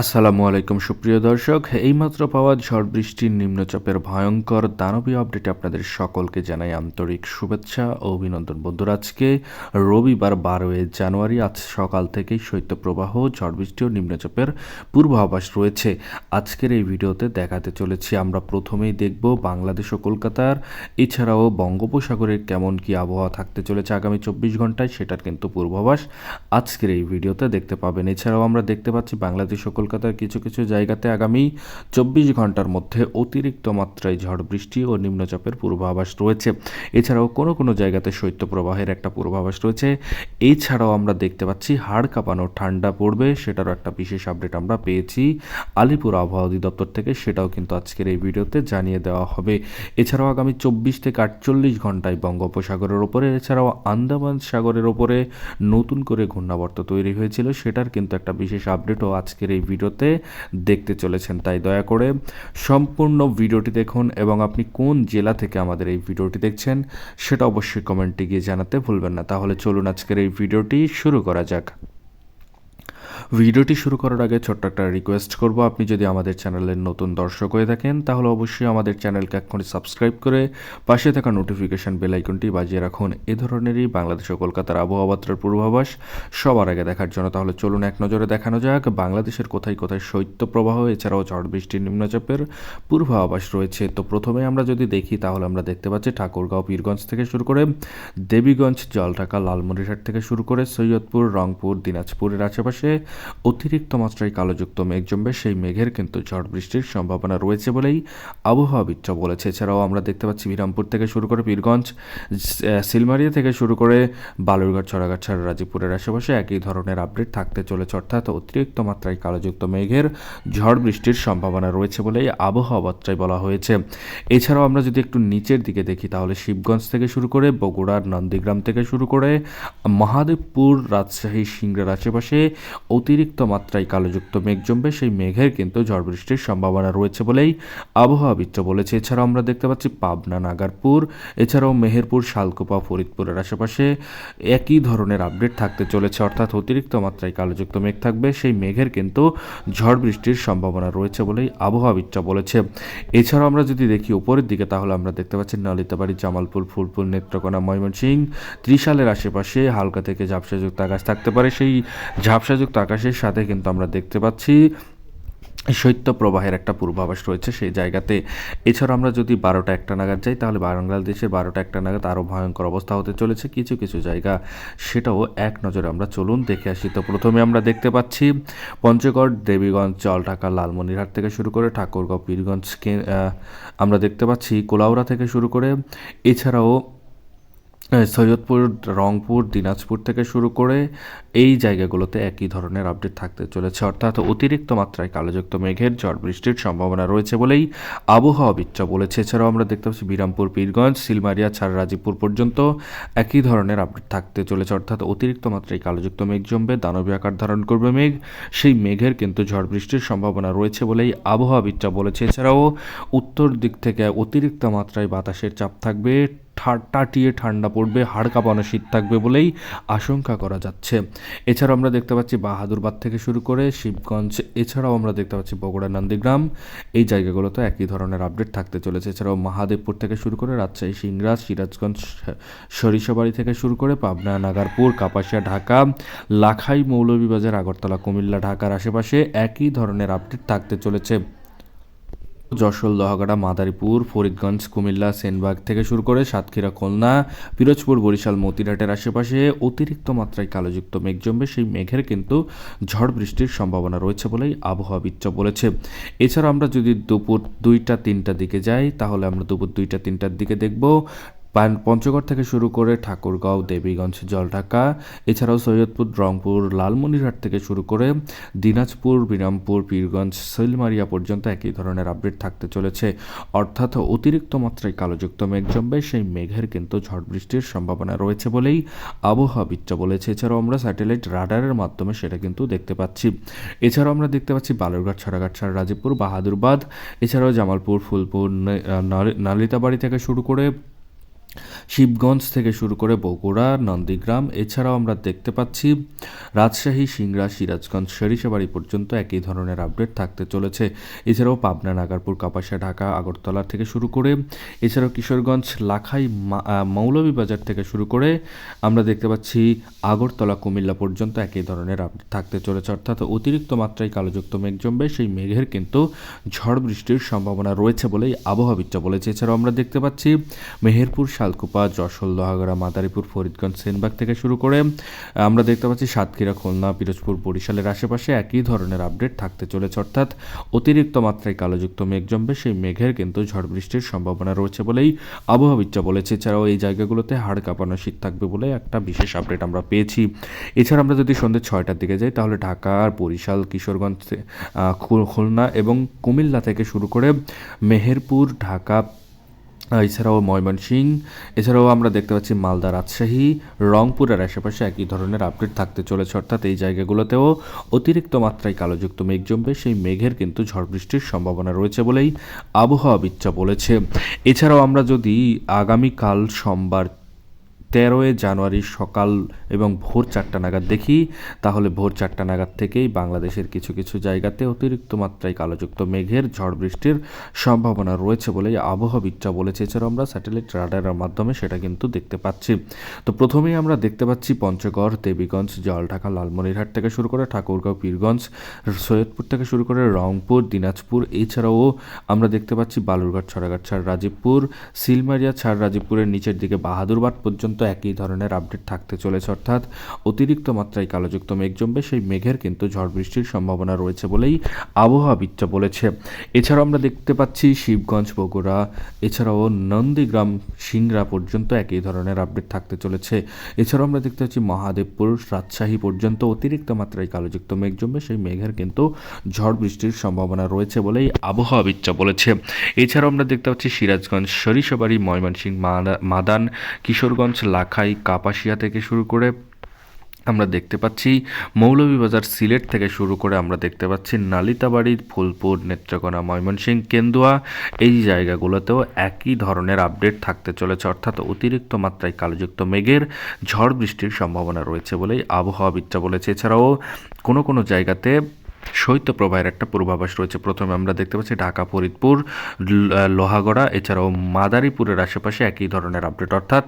আসসালামু আলাইকুম সুপ্রিয় দর্শক, এইমাত্র পাওয়া ঝড় বৃষ্টির নিম্নচাপের ভয়ঙ্কর দানবীয় আপডেটে আপনাদের সকলকে জানাই আন্তরিক শুভেচ্ছা ও অভিনন্দন। বন্ধুরা, আজকে রবিবার 12 জানুয়ারি, আজ সকাল থেকেই শৈত্যপ্রবাহ, ঝড় বৃষ্টি ও নিম্নচাপের পূর্বাভাস রয়েছে। আজকের এই ভিডিওতে দেখাতে চলেছি আমরা প্রথমেই দেখব বাংলাদেশ ও কলকাতার, এছাড়াও বঙ্গোপসাগরের কেমন কি আবহাওয়া থাকতে চলেছে আগামী 24 ঘন্টায়, সেটার কিন্তু পূর্বাভাস আজকের এই ভিডিওতে দেখতে পাবেন। এছাড়াও আমরা দেখতে পাচ্ছি বাংলাদেশ ও কলকাতার কিছু কিছু জায়গাতে আগামী 24 ঘন্টার মধ্যে অতিরিক্ত মাত্রায় ঝড় বৃষ্টি ও নিম্নচাপের পূর্বাভাস রয়েছে। এছাড়াও কোনো কোনো জায়গাতে শৈত্যপ্রবাহের একটা পূর্বাভাস রয়েছে। এছাড়াও আমরা দেখতে পাচ্ছি হাড় কাঁপানো ঠান্ডা পড়বে, সেটারও একটা বিশেষ আপডেট আমরা পেয়েছি আলিপুর আবহাওয়া অধিদপ্তর থেকে, সেটাও কিন্তু আজকের এই ভিডিওতে জানিয়ে দেওয়া হবে। এছাড়াও আগামী 24 থেকে 48 ঘন্টায় বঙ্গোপসাগরের ওপরে, এছাড়াও আন্দামান সাগরের ওপরে নতুন করে ঘূর্ণাবর্ত তৈরি হয়েছিল, সেটার কিন্তু একটা বিশেষ আপডেটও আজকের এই ভিডিওতে দেখতে চলেছেন। তাই দয়া করে সম্পূর্ণ ভিডিওটি দেখুন এবং আপনি কোন জেলা থেকে আমাদের এই ভিডিওটি দেখছেন সেটা অবশ্যই কমেন্টে গিয়ে জানাতে ভুলবেন না। তাহলে চলুন আজকের এই ভিডিওটি শুরু করা যাক। ভিডিওটি শুরু করার আগে ছোট্ট একটা রিকোয়েস্ট করব, আপনি যদি আমাদের চ্যানেলের নতুন দর্শক হয়ে থাকেন তাহলে অবশ্যই আমাদের চ্যানেলকে এক্ষুনি সাবস্ক্রাইব করে পাশে থাকা নোটিফিকেশন বেল আইকনটি বাজিয়ে রাখুন এ ধরনেরই বাংলাদেশ ও কলকাতার আবহাওয়া বার্তার পূর্বাভাস সবার আগে দেখার জন্য। তাহলে চলুন এক নজরে দেখানো যাক বাংলাদেশের কোথায় কোথায় শৈত্যপ্রবাহ এছাড়াও ঝড় বৃষ্টির নিম্নচাপের পূর্বাভাস রয়েছে। তো প্রথমে আমরা যদি দেখি তাহলে আমরা দেখতে পাচ্ছি ঠাকুরগাঁও পীরগঞ্জ থেকে শুরু করে দেবীগঞ্জ, জলঢাকা, লালমনিরহাট থেকে শুরু করে সৈয়দপুর, রংপুর, দিনাজপুরের আশেপাশে অতিরিক্ত মাত্রায় কালোযুক্ত মেঘ জমবে, সেই মেঘের কিন্তু ঝড় বৃষ্টির সম্ভাবনা রয়েছে বলেই আবহাওয়াবিদ বলেছে। এছাড়াও আমরা দেখতে পাচ্ছি বিরামপুর থেকে শুরু করে পীরগঞ্জ, সিলমারিয়া থেকে শুরু করে বালুরঘাট, ছড়াঘাট, ছাড়া রাজীবপুরের আশেপাশে একই ধরনের আপডেট থাকতে চলেছে, অর্থাৎ অতিরিক্ত মাত্রায় কালোযুক্ত মেঘের ঝড় বৃষ্টির সম্ভাবনা রয়েছে বলেই আবহাওয়া বার্তায় বলা হয়েছে। এছাড়াও আমরা যদি একটু নিচের দিকে দেখি তাহলে শিবগঞ্জ থেকে শুরু করে বগুড়ার নন্দীগ্রাম থেকে শুরু করে মহাদেবপুর, রাজশাহী, সিংড়ার আশেপাশে অতিরিক্ত মাত্রায় কালোযুক্ত মেঘ জমবে, সেই মেঘের কিন্তু ঝড় বৃষ্টির সম্ভাবনা রয়েছে বলেই আবহাওয়াবিদ বলেছে। এছাড়াও আমরা দেখতে পাচ্ছি পাবনা, নাগারপুর, এছাড়াও মেহেরপুর, শালকুপা, ফরিদপুরের আশেপাশে একই ধরনের আপডেট থাকতে চলেছে, অর্থাৎ অতিরিক্ত মাত্রায় কালোযুক্ত মেঘ থাকবে, সেই মেঘের কিন্তু ঝড় বৃষ্টির সম্ভাবনা রয়েছে বলেই আবহাওয়াবিদ বলেছে। এছাড়াও আমরা যদি দেখি উপরের দিকে তাহলে আমরা দেখতে পাচ্ছি নলিতাবাড়ি, জামালপুর, ফুলপুর, নেত্রকোনা, ময়মনসিংহ, ত্রিশালের আশেপাশে হালকা থেকে ঝাপসাযুক্ত আকাশ থাকতে পারে, সেই ঝাপসাযুক্ত আকাশের সাথে কিন্তু আমরা দেখতে পাচ্ছি শৈত্যপ্রবাহের একটা পূর্বাভাস রয়েছে সেই জায়গাতে। এছাড়া আমরা যদি 12টা-1টা নাগাদ যাই তাহলে বাংলাদেশের 12টা-1টা নাগাদ আরও ভয়ঙ্কর অবস্থা হতে চলেছে কিছু কিছু জায়গা, সেটাও এক নজরে আমরা চলুন দেখে আসি। তো প্রথমে আমরা দেখতে পাচ্ছি পঞ্চগড়, দেবীগঞ্জ, জলঢাকা, লালমনিরহাট থেকে শুরু করে ঠাকুরগাঁও, পীরগঞ্জকে আমরা দেখতে পাচ্ছি কোলাউড়া থেকে শুরু করে, এছাড়াও সৈয়দপুর, রংপুর, দিনাজপুর থেকে শুরু করে এই জায়গাগুলোতে একই ধরনের আপডেট থাকতে চলেছে, অর্থাৎ অতিরিক্ত মাত্রায় কালোযুক্ত মেঘের ঝড় বৃষ্টির সম্ভাবনা রয়েছে বলেই আবহাওয়াবিদ বলেছে। এছাড়াও আমরা দেখতে পাচ্ছি বিরামপুর, পীরগঞ্জ, সিলমারিয়া, ছাড়া রাজীবপুর পর্যন্ত একই ধরনের আপডেট থাকতে চলেছে, অর্থাৎ অতিরিক্ত মাত্রায় কালোযুক্ত মেঘ জমবে, দানবীয় আকার ধারণ করবে মেঘ, সেই মেঘের কিন্তু ঝড় বৃষ্টির সম্ভাবনা রয়েছে বলেই আবহাওয়াবিদ বলেছে। এছাড়াও উত্তর দিক থেকে অতিরিক্ত মাত্রায় বাতাসের চাপ থাকবে, টাটিয়ে ঠান্ডা পড়বে, হাড় কাঁপানো শীত থাকবে বলেই আশঙ্কা করা যাচ্ছে। এছাড়াও আমরা দেখতে পাচ্ছি বাহাদুরবাদ থেকে শুরু করে শিবগঞ্জ, এছাড়াও আমরা দেখতে পাচ্ছি বগুড়া, নন্দীগ্রাম, এই জায়গাগুলোতে একই ধরনের আপডেট থাকতে চলেছে। এছাড়াও মহাদেবপুর থেকে শুরু করে রাজশাহী, সিংড়া, সিরাজগঞ্জ, সরিষাবাড়ি থেকে শুরু করে পাবনা, নাগারপুর, কাপাসিয়া, ঢাকা, লাখাই, মৌলভীবাজার, আগরতলা, কুমিল্লা, ঢাকার আশেপাশে একই ধরনের আপডেট থাকতে চলেছে। যশোর, লোহাগাড়া, মাদারীপুর, ফরিদগঞ্জ, কুমিল্লা, সেনবাগ থেকে শুরু করে সাতক্ষীরা, খুলনা, পিরোজপুর, বরিশাল, মতিরাটের আশেপাশে অতিরিক্ত মাত্রায় কালোযুক্ত মেঘ জমবে, সেই মেঘের কিন্তু ঝড় বৃষ্টির সম্ভাবনা রয়েছে বলেই আবহাওয়াবিদ বলেছে। এছাড়া আমরা যদি দুপুর 2টা-3টার দিকে যাই তাহলে আমরা দুপুর 2টা-3টার দিকে দেখব পঞ্চগড় থেকে শুরু করে ঠাকুরগাঁও, দেবীগঞ্জ, জলঢাকা, এছাড়াও সৈয়দপুর, রংপুর, লালমনিরহাট থেকে শুরু করে দিনাজপুর, বিরামপুর, পীরগঞ্জ, সৈলমারিয়া পর্যন্ত একই ধরনের আপডেট থাকতে চলেছে, অর্থাৎ অতিরিক্ত মাত্রায় কালোযুক্ত মেঘ জমবে, সেই মেঘের কিন্তু ঝড় বৃষ্টির সম্ভাবনা রয়েছে বলেই আবহাওয়াবিদ বলেছে। এছাড়াও আমরা স্যাটেলাইট রাডারের মাধ্যমে সেটা কিন্তু দেখতে পাচ্ছি। এছাড়াও আমরা দেখতে পাচ্ছি বালুরঘাট, ছড়াঘাট, ছাড়া রাজীবপুর, বাহাদুরবাদ, এছাড়াও জামালপুর, ফুলপুর, নালিতাবাড়ি থেকে শুরু করে শিবগঞ্জ থেকে শুরু করে বগুড়া, নন্দীগ্রাম, এছাড়াও আমরা দেখতে পাচ্ছি রাজশাহী, সিংড়া, সিরাজগঞ্জ, সরিষাবাড়ি পর্যন্ত একই ধরনের আপডেট থাকতে চলেছে। এছাড়াও পাবনা, নাগারপুর, কাপাসিয়া, ঢাকা, আগরতলা থেকে শুরু করে এছাড়াও কিশোরগঞ্জ, লাখাই, মৌলভীবাজার থেকে শুরু করে আমরা দেখতে পাচ্ছি আগরতলা, কুমিল্লা পর্যন্ত একই ধরনের আপডেট থাকতে চলেছে। অর্থাৎ অতিরিক্ত মাত্রায় কালোযুক্ত মেঘ জমবে, সেই মেঘের কিন্তু ঝড় বৃষ্টির সম্ভাবনা রয়েছে বলেই আবহাওয়াবিদরা বলেছে। এছাড়াও আমরা দেখতে পাচ্ছি মেহেরপুর, শালকুপা, যশোর, লোহাগড়া, মাদারীপুর, ফরিদগঞ্জ, সেনবাগ থেকে শুরু করে আমরা দেখতে পাচ্ছি সাতক্ষীরা, খুলনা, পিরোজপুর, বরিশালের আশেপাশে একই ধরনের আপডেট থাকতে চলেছে। অর্থাৎ অতিরিক্ত মাত্রায় কালোযুক্ত মেঘ জমবে, সেই মেঘের কিন্তু ঝড় বৃষ্টির সম্ভাবনা রয়েছে বলেই আবহাওয়াবিদরা বলেছে। এছাড়াও এই জায়গাগুলোতে হাড় কাঁপানো শীত থাকবে বলে একটা বিশেষ আপডেট আমরা পেয়েছি। এছাড়া আমরা যদি সন্ধ্যে 6টার দিকে যাই তাহলে ঢাকা, বরিশাল, কিশোরগঞ্জ, খুলনা এবং কুমিল্লা থেকে শুরু করে মেহেরপুর, ঢাকা, এছাড়াও ময়মনসিংহ, এছাড়াও আমরা দেখতে পাচ্ছি মালদা, রাজশাহী, রংপুরের আশেপাশে একই ধরনের আপডেট থাকতে চলেছে। অর্থাৎ এই জায়গাগুলোতেও অতিরিক্ত মাত্রায় কালোযুক্ত মেঘ জমবে, সেই মেঘের কিন্তু ঝড় বৃষ্টির সম্ভাবনা রয়েছে বলেই আবহাওয়াবিদরা বলেছে। এছাড়াও আমরা যদি আগামীকাল সোমবার 13 জানুয়ারি সকাল এবং ভোর 4টা নাগাদ দেখি, তাহলে ভোর 4টা নাগাদ থেকেই বাংলাদেশের কিছু কিছু জায়গাতে অতিরিক্ত মাত্রায় কালোযুক্ত মেঘের ঝড় বৃষ্টির সম্ভাবনা রয়েছে বলেই আবহাওয়াবিদরা বলেছে। এছাড়াও আমরা স্যাটেলাইট রাডারের মাধ্যমে সেটা কিন্তু দেখতে পাচ্ছি। তো প্রথমেই আমরা দেখতে পাচ্ছি পঞ্চগড়, দেবীগঞ্জ, জলঢাকা, লালমনিরহাট থেকে শুরু করে ঠাকুরগাঁও, পীরগঞ্জ, সৈয়দপুর থেকে শুরু করে রংপুর, দিনাজপুর, এছাড়াও আমরা দেখতে পাচ্ছি বালুরঘাট, ছড়াঘাট, ছাড় রাজীবপুর, সিলমারিয়া, ছাড় রাজীবপুরের নিচের দিকে বাহাদুরবাদ পর্যন্ত একই ধরনের আপডেট থাকতে চলেছে। অর্থাৎ অতিরিক্ত মাত্রায় কালোযুক্ত মেঘ জমবে, সেই মেঘের কিন্তু ঝড় বৃষ্টির সম্ভাবনা রয়েছে বলেই আবহাওয়াবিদরা বলেছে। এছাড়াও আমরা দেখতে পাচ্ছি শিবগঞ্জ, বগুড়া, এছাড়াও নন্দীগ্রাম, সিংড়া পর্যন্ত একই ধরনের আপডেট থাকতে চলেছে। এছাড়াও আমরা দেখতে পাচ্ছি মহাদেবপুর, রাজশাহী পর্যন্ত অতিরিক্ত মাত্রায় কালোযুক্ত মেঘ জমবে, সেই মেঘের কিন্তু ঝড় বৃষ্টির সম্ভাবনা রয়েছে বলেই আবহাওয়াবিদরা বলেছে। এছাড়াও আমরা দেখতে পাচ্ছি সিরাজগঞ্জ, সরিষাবাড়ি, ময়মনসিংহ, মাদান, কিশোরগঞ্জ, লাখাই, কাপাসিয়া থেকে শুরু করে আমরা দেখতে পাচ্ছি মৌলভীবাজার, সিলেট থেকে শুরু করে আমরা দেখতে পাচ্ছি নালিতাবাড়ি, ফুলপুর, নেত্রকোনা, ময়মনসিংহ, কেন্দুয়া, এই জায়গাগুলোতেও একই ধরনের আপডেট থাকতে চলেছে। অর্থাৎ অতিরিক্ত মাত্রায় কালোযুক্ত মেঘের ঝড় বৃষ্টির সম্ভাবনা রয়েছে বলেই আবহাওয়াবিদরা বলেছে। এছাড়াও কোনো কোনো জায়গাতে শৈত্যপ্রবাহের একটা পূর্বাভাস রয়েছে। প্রথমে আমরা দেখতে পাচ্ছি ঢাকা, ফরিদপুর, লোহাগড়া, এছাড়াও মাদারীপুরের আশেপাশে একই ধরনের আপডেট। অর্থাৎ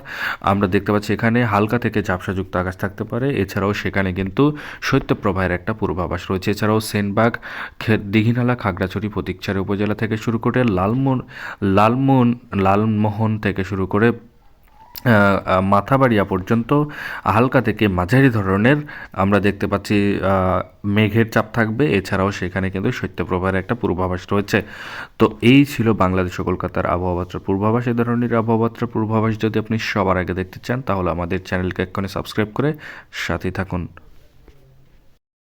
আমরা দেখতে পাচ্ছি এখানে হালকা থেকে ঝাপসাযুক্ত আকাশ থাকতে পারে। এছাড়াও সেখানে কিন্তু শৈত্যপ্রবাহের একটা পূর্বাভাস রয়েছে। এছাড়াও সেনবাগ, দীঘিনালা, খাগড়াছড়ি, ফটিকছড়ি উপজেলা থেকে শুরু করে লালমোহন থেকে শুরু করে মাথাবাড়িয়া পর্যন্ত হালকা থেকে মাঝারি ধরনের আমরা দেখতে পাচ্ছি মেঘের চাপ থাকবে। এছাড়াও সেখানে কিন্তু শৈত্যপ্রবাহের একটা পূর্বাভাস রয়েছে। তো এই ছিল বাংলাদেশ ও কলকাতার আবহাওয়ার পূর্বাভাস। এই ধরনের আবহাওয়ার পূর্বাভাস যদি আপনি সবার আগে দেখতে চান তাহলে আমাদের চ্যানেলকে এক্ষুনি সাবস্ক্রাইব করে সাথে থাকুন।